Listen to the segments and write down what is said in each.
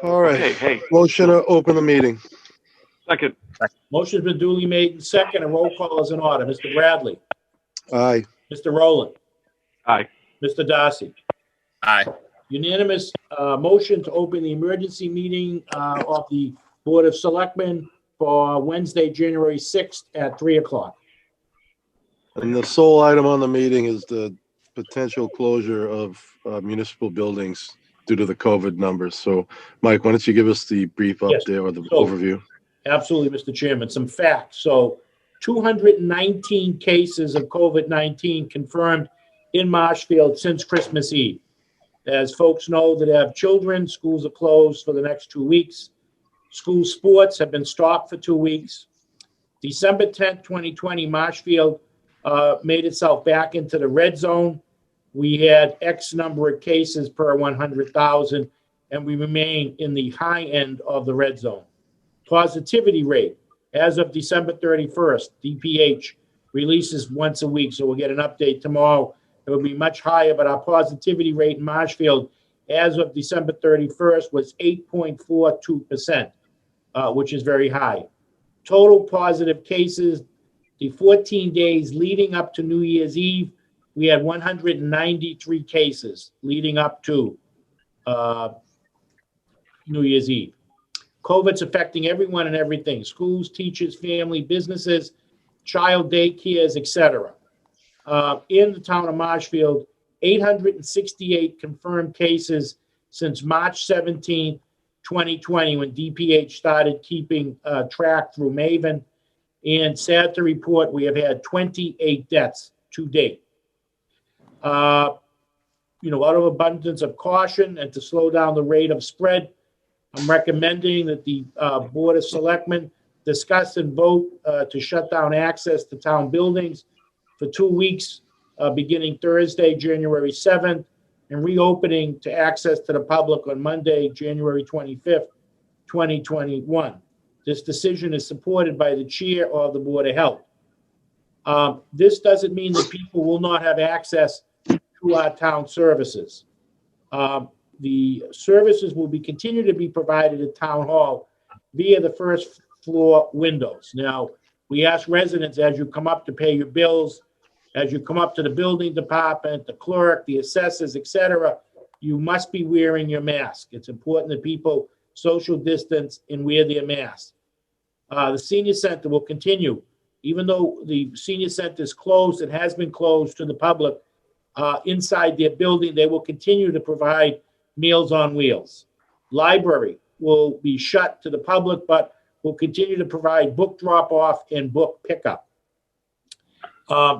All right. Hey. Motion to open the meeting. Second. Motion's been duly made and second. A roll call is in order. Mr. Bradley, Aye. Mr. Rowland, Aye. Mr. Darcy. Aye. Unanimous motion to open the emergency meeting of the Board of Selectmen for Wednesday, January 6th at 3 o'clock. And the sole item on the meeting is the potential closure of municipal buildings due to the COVID numbers. So, Mike, why don't you give us the brief Yes. update or the So- overview? Absolutely, Mr. Chairman. Some facts. So 219 cases of COVID-19 confirmed in Marshfield since Christmas Eve. As folks know that have children, schools are closed for the next 2 weeks. School sports have been stopped for 2 weeks. December 10th, 2020, Marshfield made itself back into the red zone. We had X number of cases per 100,000, and we remain in the high end of the red zone. Positivity rate, as of December 31st, DPH releases once a week, so we'll get an update tomorrow. It will be much higher, but our positivity rate in Marshfield as of December 31st was 8.42%, which is very high. Total positive cases, the 14 days leading up to New Year's Eve, we had 193 cases leading up to New Year's Eve. COVID's affecting everyone and everything: schools, teachers, family, businesses, child daycares, etc. In the town of Marshfield, 868 confirmed cases since March 17, 2020, when DPH started keeping track through Maven. And sad to report, we have had 28 deaths to date. Out of abundance of caution and to slow down the rate of spread, I'm recommending that the Board of Selectmen discuss and vote to shut down access to town buildings for 2 weeks, beginning Thursday, January 7th, and reopening to access to the public on Monday, January 25th, 2021. This decision is supported by the chair of the Board of Health. This doesn't mean that people will not have access to our town services. The services will continue to be provided at Town Hall via the first floor windows. Now, we ask residents, as you come up to pay your bills, as you come up to the building department, the clerk, the assessors, etc., you must be wearing your mask. It's important that people social distance and wear their masks. The senior center will continue, even though the senior center is closed, it has been closed to the public. Inside their building, they will continue to provide Meals on Wheels. Library will be shut to the public, but will continue to provide book drop-off and book pickup.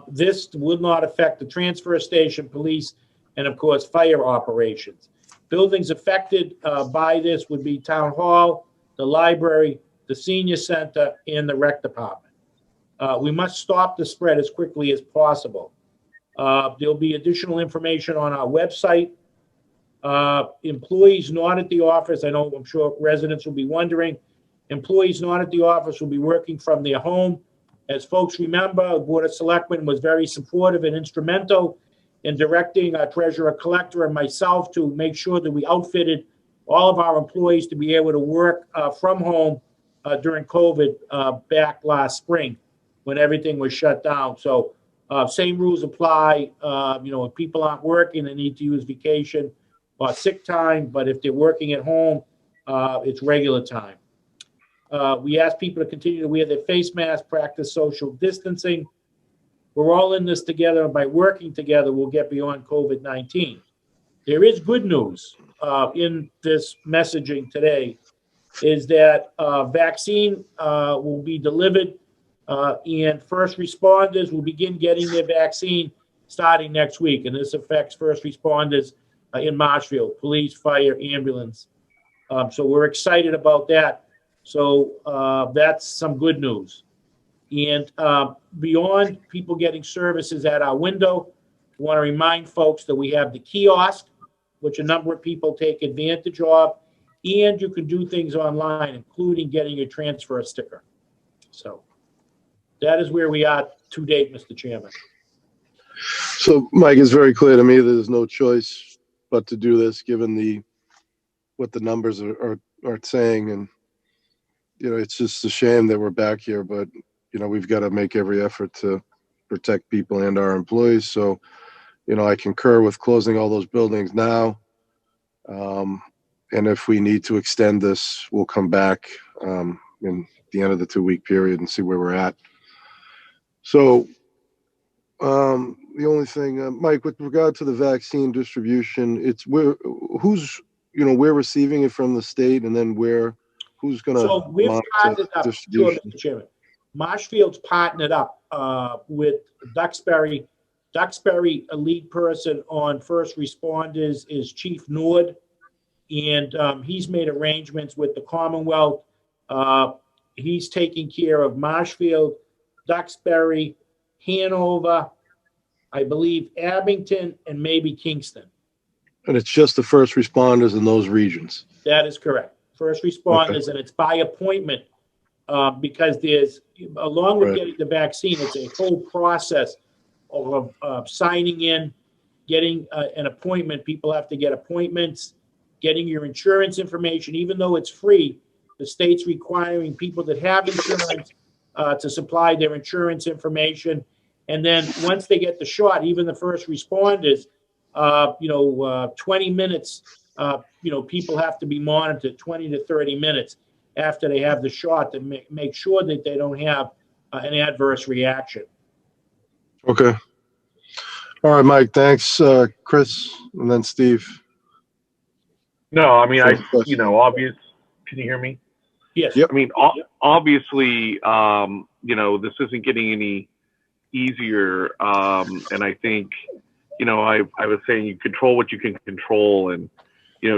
This will not affect the transfer station, police, and of course, fire operations. Buildings affected by this would be Town Hall, the library, the senior center, and the rec department. We must stop the spread as quickly as possible. There'll be additional information on our website. Employees not at the office, I'm sure residents will be wondering, employees not at the office will be working from their home. As folks remember, the Board of Selectmen was very supportive and instrumental in directing our treasurer collector and myself to make sure that we outfitted all of our employees to be able to work from home during COVID back last spring when everything was shut down. So same rules apply. If people aren't working, they need to use vacation or sick time, but if they're working at home, it's regular time. We ask people to continue to wear their face masks, practice social distancing. We're all in this together, and by working together, we'll get beyond COVID-19. There is good news in this messaging today, is that vaccine will be delivered and first responders will begin getting their vaccine starting next week. And this affects first responders in Marshfield, police, fire, ambulance. So we're excited about that. So that's some good news. And beyond people getting services at our window, I want to remind folks that we have the kiosk, which a number of people take advantage of, and you can do things online, including getting a transfer sticker. So that is where we are to date, Mr. Chairman. So, Mike, it's very clear to me that there's no choice but to do this, given the what the numbers are saying. And, it's just a shame that we're back here, but, we've got to make every effort to protect people and our employees. So, I concur with closing all those buildings now. And if we need to extend this, we'll come back in the end of the 2-week period and see where we're at. So the only thing, Mike, with regard to the vaccine distribution, we're receiving it from the state, and then who's going to So we've monitor partnered up, sure, distribution? Mr. Chairman. Marshfield's partnered up with Duxbury. Duxbury, a lead person on first responders is Chief Nord, and he's made arrangements with the Commonwealth. He's taking care of Marshfield, Duxbury, Hanover, I believe Abington, and maybe Kingston. And it's just the first responders in those regions. That is correct. First responders, Okay. and it's by appointment because there's, along with Right. getting the vaccine, it's a whole process of signing in, getting an appointment. People have to get appointments, getting your insurance information, even though it's free. The state's requiring people that have insurance to supply their insurance information. And then once they get the shot, even the first responders, 20 minutes, people have to be monitored 20 to 30 minutes after they have the shot to make sure that they don't have an adverse reaction. Okay. All right, Mike, thanks. Chris, and then Steve. No, I mean, Question. obvious. Can you hear me? Yes. Yep. I mean, obviously, this isn't getting any easier. And I think, I was saying you control what you can control and,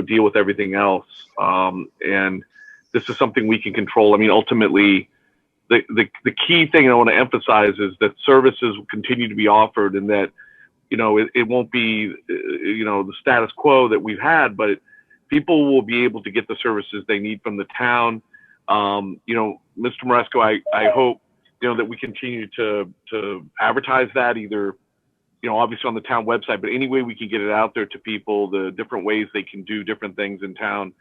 deal with everything else. And this is something we can control. I mean, ultimately, the key thing I want to emphasize is that services will continue to be offered, and that, it won't be, the status quo that we've had, but people will be able to get the services they need from the town. Mr. Moresco, I hope, that we continue to advertise that either, obviously on the town website, but any way we can get it out there to people, the different ways they can do different things in town.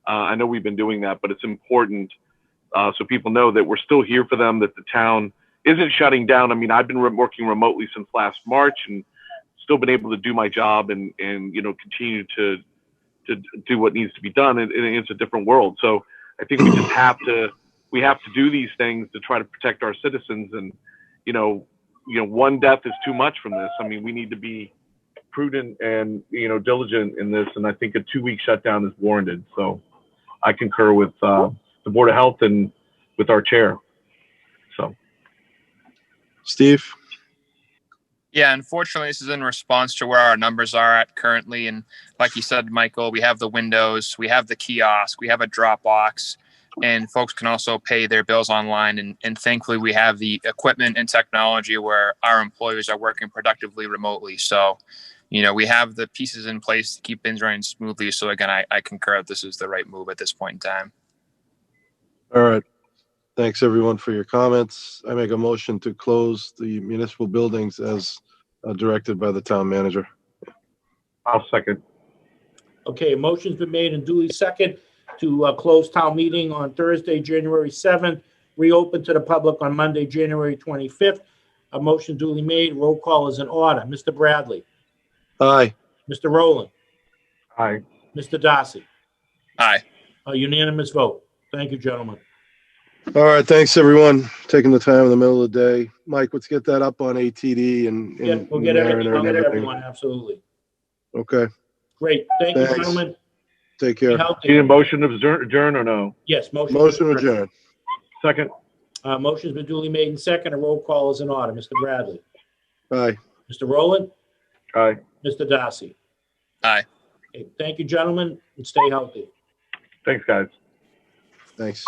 I know we've been doing that, but it's important so people know that we're still here for them, that the town isn't shutting down. I mean, I've been working remotely since last March and still been able to do my job and continue to do what needs to be done. And it's a different world. So I think we just have to do these things to try to protect our citizens. And, one death is too much from this. I mean, we need to be prudent and, diligent in this. And I think a 2-week shutdown is warranted. So I concur with the Board of Health and with our chair. So, Steve? Yeah, unfortunately, this is in response to where our numbers are at currently. And like you said, Michael, we have the windows, we have the kiosk, we have a drop box, and folks can also pay their bills online. And thankfully, we have the equipment and technology where our employees are working productively remotely. So, we have the pieces in place to keep things running smoothly. So again, I concur that this is the right move at this point in time. All right. Thanks, everyone, for your comments. I make a motion to close the municipal buildings as directed by the town manager. I'll second. Okay, a motion's been made and duly second to close town meeting on Thursday, January 7th, reopen to the public on Monday, January 25th. A motion duly made. Roll call is in order. Mr. Bradley. Aye. Mr. Rowland. Aye. Mr. Darcy. Aye. A unanimous vote. Thank you, gentlemen. All right. Thanks, everyone, taking the time in the middle of the day. Mike, let's get that up on ATD and We'll get everything. I'll get everything. everyone. Absolutely. Okay. Great. Thank you, Thanks. gentlemen. Take Be care. healthy. Need a motion to adjourn or no? Yes, motion. Motion adjourned. Second. Motion's been duly made and second. A roll call is in order. Mr. Bradley. Aye. Mr. Rowland. Aye. Mr. Darcy. Aye. Okay, thank you, gentlemen, and stay healthy. Thanks, guys. Thanks.